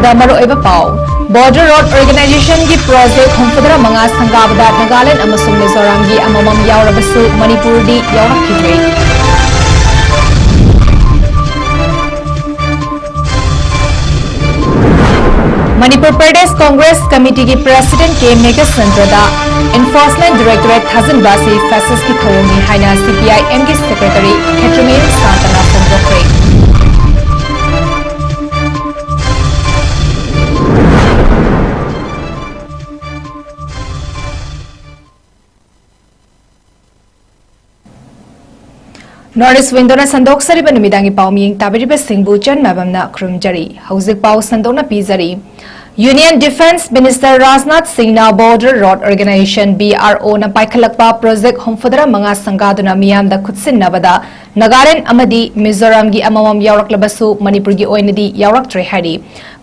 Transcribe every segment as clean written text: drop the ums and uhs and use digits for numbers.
Border Road Organization की project Homfadra Manga Sangabda Nagaland amasung Mizoram की amamam yaurabasu Manipur di yaurakidre. Manipur Pradesh Congress Committee की President 𝐶𝐤𝐲𝐬 Enforcement Directorate 𝗔𝗡𝗢𝗥 Fasces की थोंगी हाइना CPIM की Secretary 𝐶𝐤𝐲𝐬 फोंदोक्रे. Northeast Windona Sandok Sariba Numidangi Pauming Tabiriba Singbu 𝗠𝗏𝐻𝐵𝐵 Krumjari Hauzik Pau Sandona Pizari Union Defence Minister Rajnath Singhna Border Road Organization BRO na paikhalakpa project Homfadra Manga Sangaduna Miyamda Khutsinnabada Nagaland amadi Mizoram gi amamam yauraklabasu Manipur gi oinadi yauraktre hari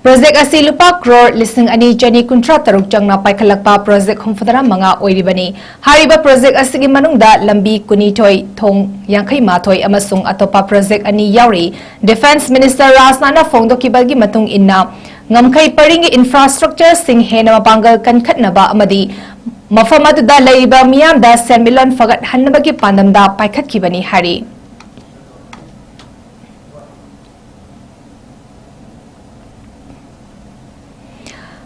Project asi lupa crore listing ani chani kuntra taruk changna paikhalakpa project Homfadra Manga oiribani hariba project asigi manungda lambi kunithoi thong yankhai mathoi amasung atopa project ani yauri Defence Minister Rajnath phongdokibagi matung inna ngamkhai paringi infrastructure sing hena mapangal kankhatnaba amadi mafam aduda leiba miyamda senmilan fagat hannabagi pandamda paikhatkibani hari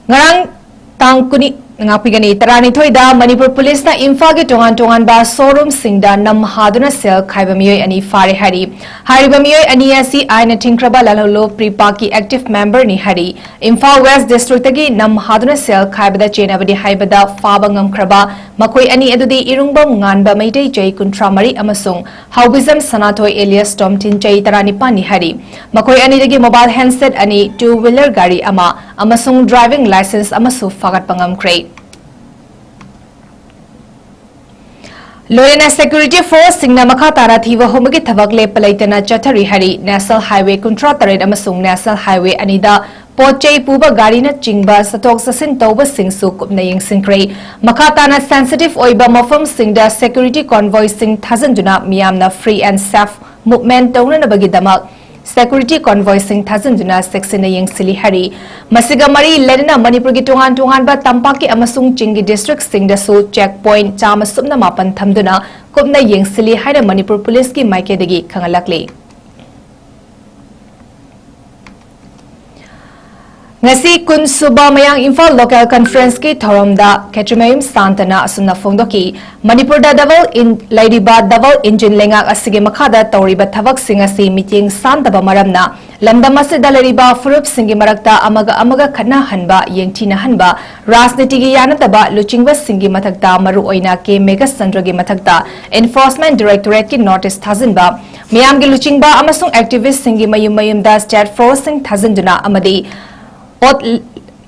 ngarang tangkuni ngapigani tarani thoida Manipur Police na Imphal gi tongan ba showroom singda nam haduna sel khaiba miyoi ani fare hari hariba miyoi ani asi aina thingkraba lalholo pripa ki active member ni hari Imphal West District gi nam haduna sel khaiba da chenabadi haibada faba ngamkraba makoi ani adudi irungbam nganba meitei jai kuntra mari amasung haubizam sanathoi alias Tom Tinchai tarani pani hari makoi ani dagi mobile handset ani two-wheeler gari ama amasung driving license amasu fagat pangamkre Loyana Security Force Singna Makha Tara Thiva Homagi Thavak Lepalaitana Chathari Hari National Highway Kuntra Tared Amasung National Highway Anida Pochai Puba Garina Chingba Satok Sasin Tauba Singsu Kupna Yingsinkre Makha Tana Sensitive Oiba Mofam Singda Security Convoy Sing 𝗔𝗡𝗢𝗏 Miyamna Free and Safe Movement Tawna Nabagidamak Security Convoy Sing 𝗔𝗡𝗢𝗏 Section Yingsili Hari Masiga Mari Ledina Manipur gi tongan ba Tampaki amasung Chingi District Sing dasu checkpoint chama subna mapan thamduna kupna yingsili haina Manipur Police ki maikedagi khangalakli Ngasi kun suba mayang Imphal Local Conference ki thoromda 𝗋𝐤𝐲𝐬 𝐶𝐷𝗀 asuna phongdoki Manipur da double engine lengak asige makhada tawriba thavak sing asi meeting santaba maramna lamdam asida lariba furup singi marakta amaga khatna hanba yengthina hanba rajniti gi yanataba luchingba singi mathakta maru oina 𝐶𝐤𝐲𝐬 gi mathakta Enforcement Directorate ki notice thazinba miyam gi luchingba amasung activist singi mayum state force sing ꯊꯥꯖꯤꯟꯗꯨꯅ amadi Ot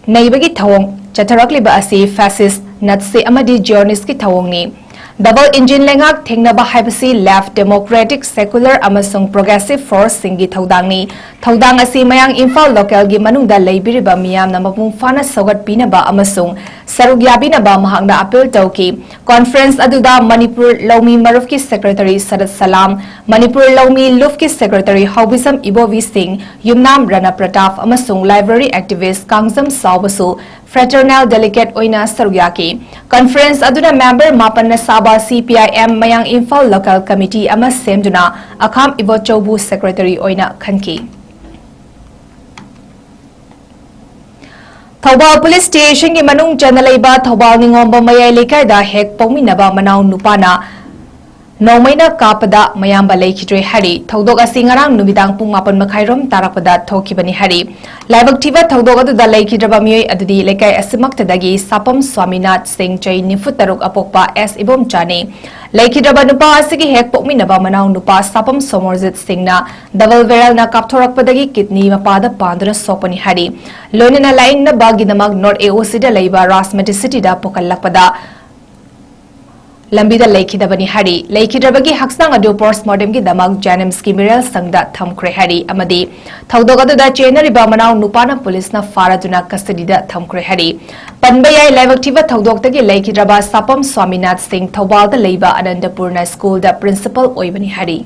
naibagi thawong chatharakliba asi fascist natse amadi journalist ki thawong ni double engine lengak thengnaba haibasi left democratic secular amasung progressive force singi thodang asi mayang Imphal local gi manungda leibiriba miyamna mapung fana sogat pinaba amasung sarugyabinaba mahakna appeal tawki conference aduda Manipur Lawmi Maruf ki secretary Sadat Salam Manipur Lawmi Luf ki secretary Haubizam Ibovi Singh Yumnam Rana Pratap amasung library activist Kangzam Saubasu fraternal delegate oina sarugyaki conference aduna member mapan na saba CPIM mayang Imphal local committee ama semduna akham ibochobu secretary oina khanki Thobal Police Station ki manung chanalaiba Thobal ningomba mayai lekai da hek pauminaba manau nupana Nomaina kapada mayamba leikidre hari thodok asi ngarang numidang pung 8:30 tarakpada thokibani hari laibak thiba thodok adu da leikidraba miyoi adudi lekai asimaktadagi sapam Swaminath Singh chai nifutaruk apokpa S ibom chani leikidraba nupa asigi hek pokminaba manau nupa sapam Somorjit Singh na double barrel na kapthorakpadagi kidney mapada pandra sopani hari lonina laing na bagidamak North AOC da leiba Rajmati City da pokallakpada Lambida Leikidabani Hari, Leikidabagi Haksang adu postmortem ki damak Janims ki Miral Sangda Thamkre Hari, Amadi, Thaudogadu da Chenari Bamanau Nupana Police na Faraduna custody da Thamkre Hari. Panbayai Lavaktiva Thaudogtagi Leikidaba Sapam Swaminath Singh Thobal da Leiba Anandapurna School da Principal Oibani Hari.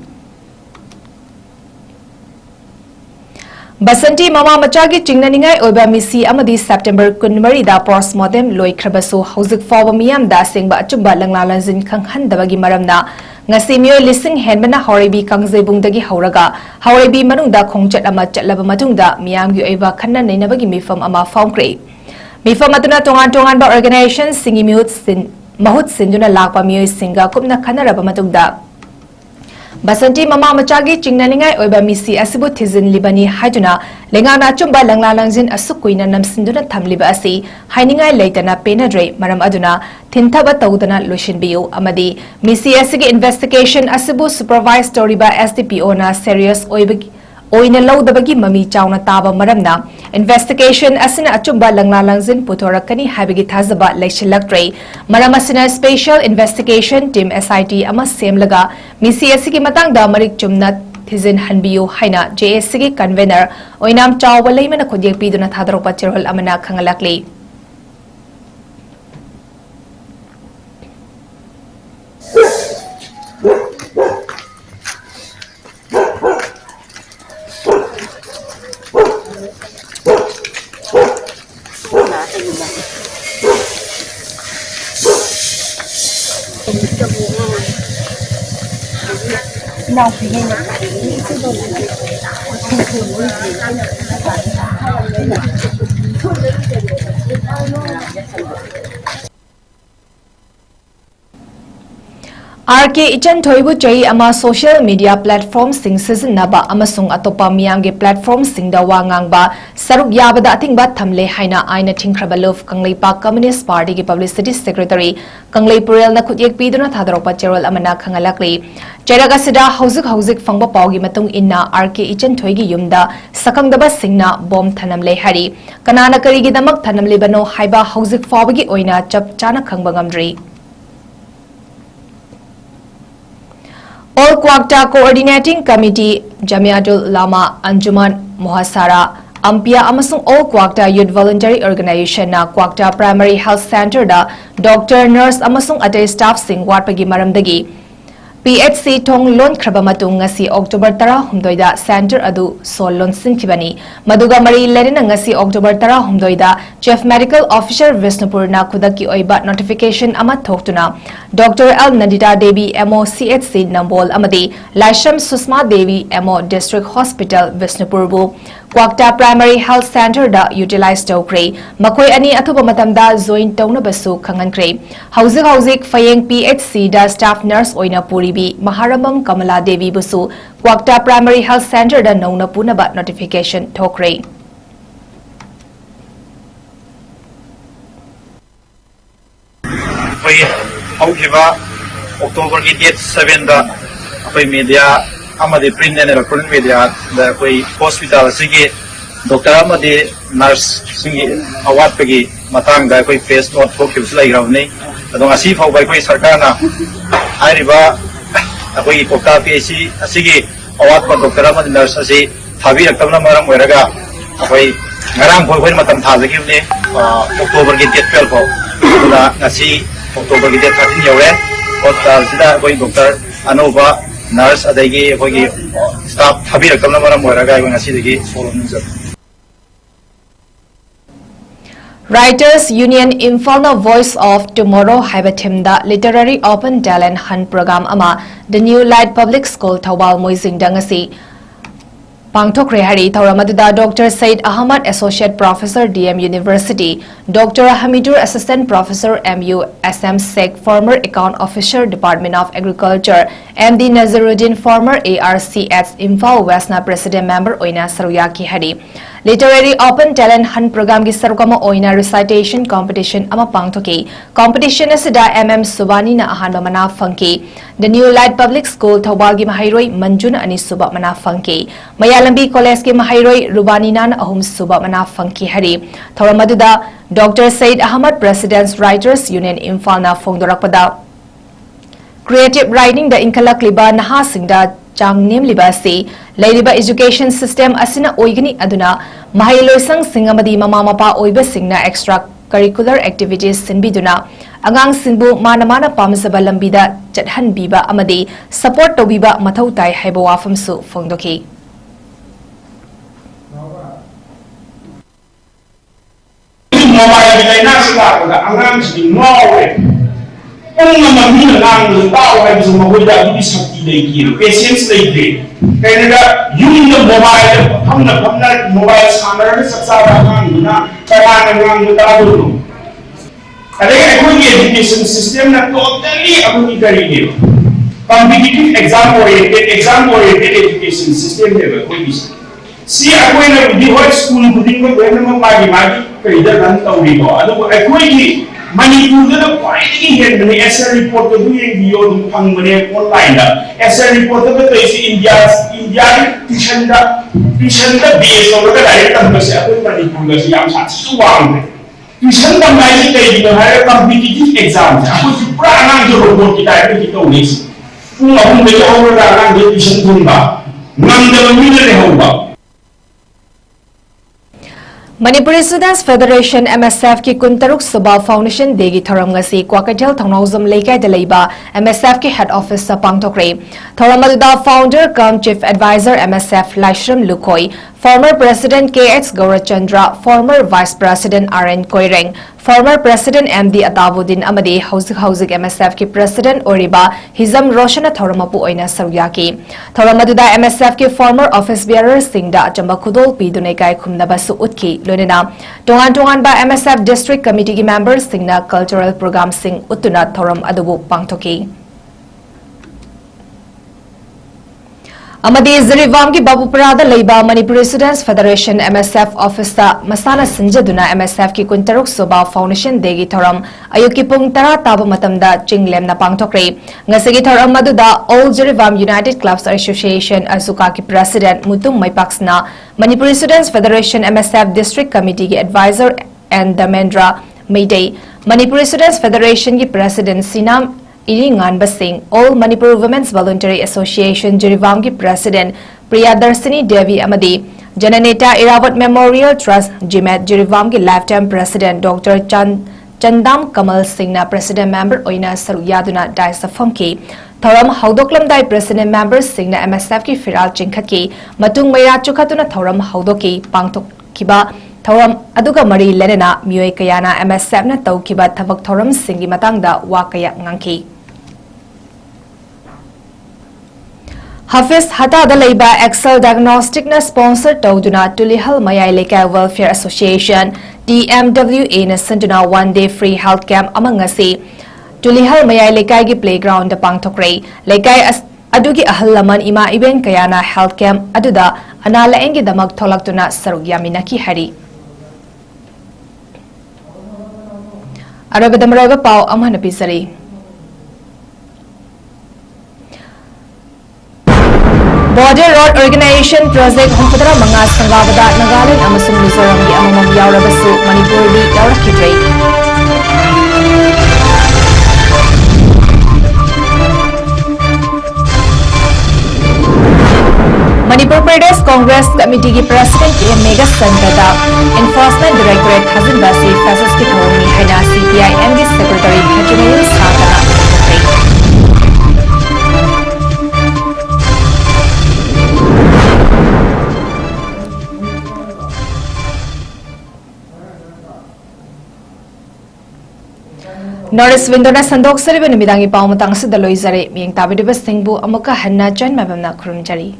Basanti mama machagi chingnaningai oiba misi amadi September 23 da postmortem loikhrabasu hauzik fawba miyam da sengba achumba langlalanjin khanghandabagi maramna ngasi mioi lising henbana haurebi kangzeibungdagi hauraga haurebi manungda khongchat ama chatlaba matungda miyamgi oiba khanna nainabagi mifam ama foundkre mifam atuna tongan ba organization singi mahut sinduna lakpa mioi singa kupna khanaraba matungda Basanti mama machagi chingnaningai oiba misi asibu thizin libani haiduna lengana chumba langlalangjin asukuina namsinduna thamliba asi hainingai leitana penadre maram aduna thinthaba tawdana loishinbiu amadi misi asigi investigation asibu supervise toriba SDPO na serious oina lawdabagi mami chawna taba maramna investigation asina achumba langlalangjin putorakani habigi thazaba leishilaktre maram asina special investigation team SIT ama semlaga misi asigi matangda marik chumna thizin hanbiyu haina JSC gi convener oinam chawba leimana khodiek piduna thadropa cherhol amana khangalakli 𝐂𝐢𝐯𝐶𝐞 ama social media platform sing sizinaba amasung atopa miyamge platform singda wangangba saruk yabada atingba thamle haina aina thingkhraba love Kangleipak Communist Party gi publicity secretary Kangleipurel na khutyek piduna thadropa cherol amana khangalakli cheraga sida hauzik fangba pawgi matung inna 𝐂𝐢𝐯𝐶𝐞 gi yumda sakangdaba singna bom thanamle hari kanana karigi damak thanamle bano haiba hauzik fawgi oina chap chana khangba ngamdri All Kwakta Coordinating Committee Jamiatul Ulama Anjuman Muhasara Ampia amasung All Kwakta Youth Voluntary Organization na Kwakta Primary Health Center da Doctor Nurse amasung atay staff sing watpagi maramdagi PHC thong lon khraba matung ngasi October 10 da center adu sol lon singthibani maduga mari lerina ngasi October 10 da Chief Medical Officer Visnupur na khudaki oiba notification ama thoktuna Dr. L Nandita Devi MO CHC Nambol amadi Laisham Susma Devi MO District Hospital Visnupur bu Kwakta Primary Health Center da utilize tokre makoi ani athuba matamda join tawna basu khangankre hauzik fayeng PHC da staff nurse oina puribi Maharamam Kamala Devi busu Kwakta Primary Health Center da nauna punaba notification thokre However, October date 7 da koi media amadi print and electronic media da koi hospital sigi doctor amadi nurse singi award pegi matang da koi face note thokibs lai rawni adong asi phau bai koi sarkar na hairiba koi Kwakta PHC asigi award pa doctor amadi nurse asi thabi raktamna maram oiraga koi ngarang phoi matam thajagibni October date 12 phau da ngasi October date 13 yaure hospital sida koi doctor anova nurse adagi koi staff thabi raktamna maram oiraga ngasi dagi solon Writers Union Imphal Voice of Tomorrow Haibatimda Literary Open Talent Hunt Program ama The New Light Public School Thawal Moising Dangasi Pangthokre hari Thawramaduda Dr. Said Ahmad Associate Professor DM University Dr. Hamidur Assistant Professor MU SM Sec Former Account Officer Department of Agriculture MD Nazaruddin Former ARCS Imphal Westna President Member Oina Saruyaki hari Literary Open Talent Hunt Program gi sarukama oina recitation competition ama pangthoki competition asida Subani na ahanba mana fangki The New Light Public School Thawbal gi mahairoi Manjuna ani suba mana fangki Mayalambi College gi mahairoi Rubani na ahum suba mana fangki hari Thawramaduda Dr. Said Ahmad President's Writers Union Imphal na phongdorakpada Creative Writing da inkalak liba naha singda chang nem liba se Lairiba education system asina oigani aduna mahiloisang singamadi mama mapa oiba singna extra curricular activities sinbiduna angang singbu mana pamsaba lambida chathan biba amadi support tobiba mathau tai haiba wafamsu phongdoki mobile di lain sila pada angan sih ngawe. Orang mami nang tahu ay semua hoja di sakti lagi kiri, patience lagi. Karena yung mobile, hamna mobile samar ni saksa orang guna, kaya nang tahu dulu. Ada yang education system na totally aku ni kari dia. Competitive exam oriented education system level kau bisa. Si aku yang di high school buding ko kaya naman magi kaya dah tahu ni ko. Aduh aku ni Manipur na quite head ni SR report ko yung video pang mane online na SR report ko to si India tuition da base ko ka direct ang kasi ako Manipur kasi ang sa suwang tuition da mai kay di na competitive exam ako si pranang jo report kita kita ulis kung ako may ako na tuition ko ba ngam da mina le ho ba Manipuri Students Federation MSF की 𝐶𝐢𝐯𝐞 𝐍𝐞𝐰𝐬 foundation देगी थौरम गसी क्वाकटेल थौनाउजम लेकाय दलेबा MSF की head office पांगथोक्रे थौरम अदुदा founder cum chief adviser MSF Laishram Lukhoi former president 𝐾𝐲 former vice president RN Koireng former president MD Atabuddin अमदी हौजिक MSF की president ओरिबा हिजम रोशन थौरमपु ओइना सरुयाकी थौरम अदुदा MSF की former office bearer सिंगदा अचंबा खुदोल पीदुने काय खुमनबसु उत्की लोनेना टोंगान बा MSF district committee की members सिंगना cultural program सिंग उत्तुना थौरम अदुबु पांगथोकी अमदी ज़िरीवाम की बाबूपरादा लेबा Manipuri students federation MSF office मसाना संजदुना MSF की 𝐶𝐢𝐯𝐞 फाउंडेशन देगी थौरम अयुकी पुंग तरा ताब मतमदा चिंगलेमना पांगथोक्रे ngasi थौरम मदुदा all Jiribam united clubs association असुका की प्रेसिडेंट मुतुम मैपाक्सना Manipuri students federation MSF district committee की एडवाइजर एन दमेंद्रा मेडे मणिपुरी स्टूडेंट्स फेडरेशन की president Sinam Iringanba Singh, All Manipur Women's Voluntary Association Jiribam की प्रेसिडेंट प्रियादर्शिनी देवी अमदी जननेता इरावत मेमोरियल ट्रस्ट जिमेट ज़िरीवाम की life time president doctor Chandam Kamal Singh ना प्रेसिडेंट मेंबर ओइना सरू यादुना डाइसफम की थौरम हौदोकलमदाई प्रेसिडेंट मेंबर सिंह ना MSF की फिराल चिंखत की मतुंग मैरा चुखतुना थौरम हौदोकी पांगथोकिबा थौरम अदुगा मरी लेना मियोय कयाना MSF ना तौकिबा थबक थौरम सिंगी मतंगदा वाकया ngangki Hafiz Hatada Leiba Excel Diagnostic na sponsor Tauduna Tulihal Mayai Lekai Welfare Association TMWA na senduna 1-day free health camp among ngasi Tulihal Mayai Lekai gi playground da pangthokre Lekai adugi ahallaman ima iben kayana health camp aduda anala engi damak tholaktuna sarug yaminaki hari Arabadamraba pau amhana pisari Border Road Organization Project Humfadra Manga Sangavada Nagaland Amasung Mizoram gi amamam yaurabasu Manipur di yaurakidre Manipur Pradesh Congress Committee की President के mega संगदा Enforcement Directorate Hazin Basi Fasos की थोमी हैना CPIM की Secretary 𝐶𝐢𝐯𝐞 Norris Windona Sandok Sariba Nimidangi Paumatang sa Daloizare, Miyang Tabidibas Tingbu, Amuka Hanna Jan Mabam na Kurumjari.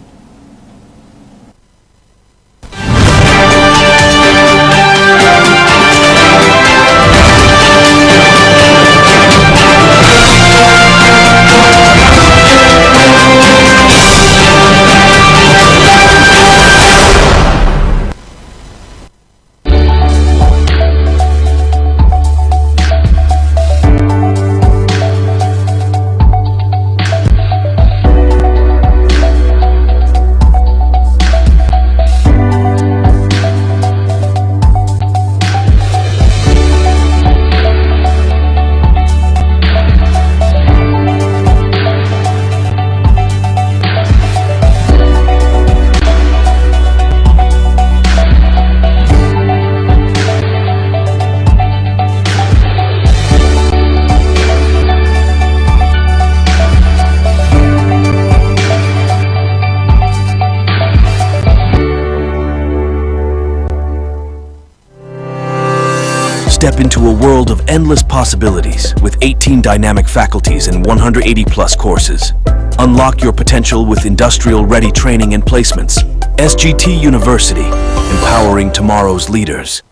Step into a world of endless possibilities with 18 dynamic faculties and 180+ courses. Unlock your potential with industrial-ready training and placements. SGT University, empowering tomorrow's leaders.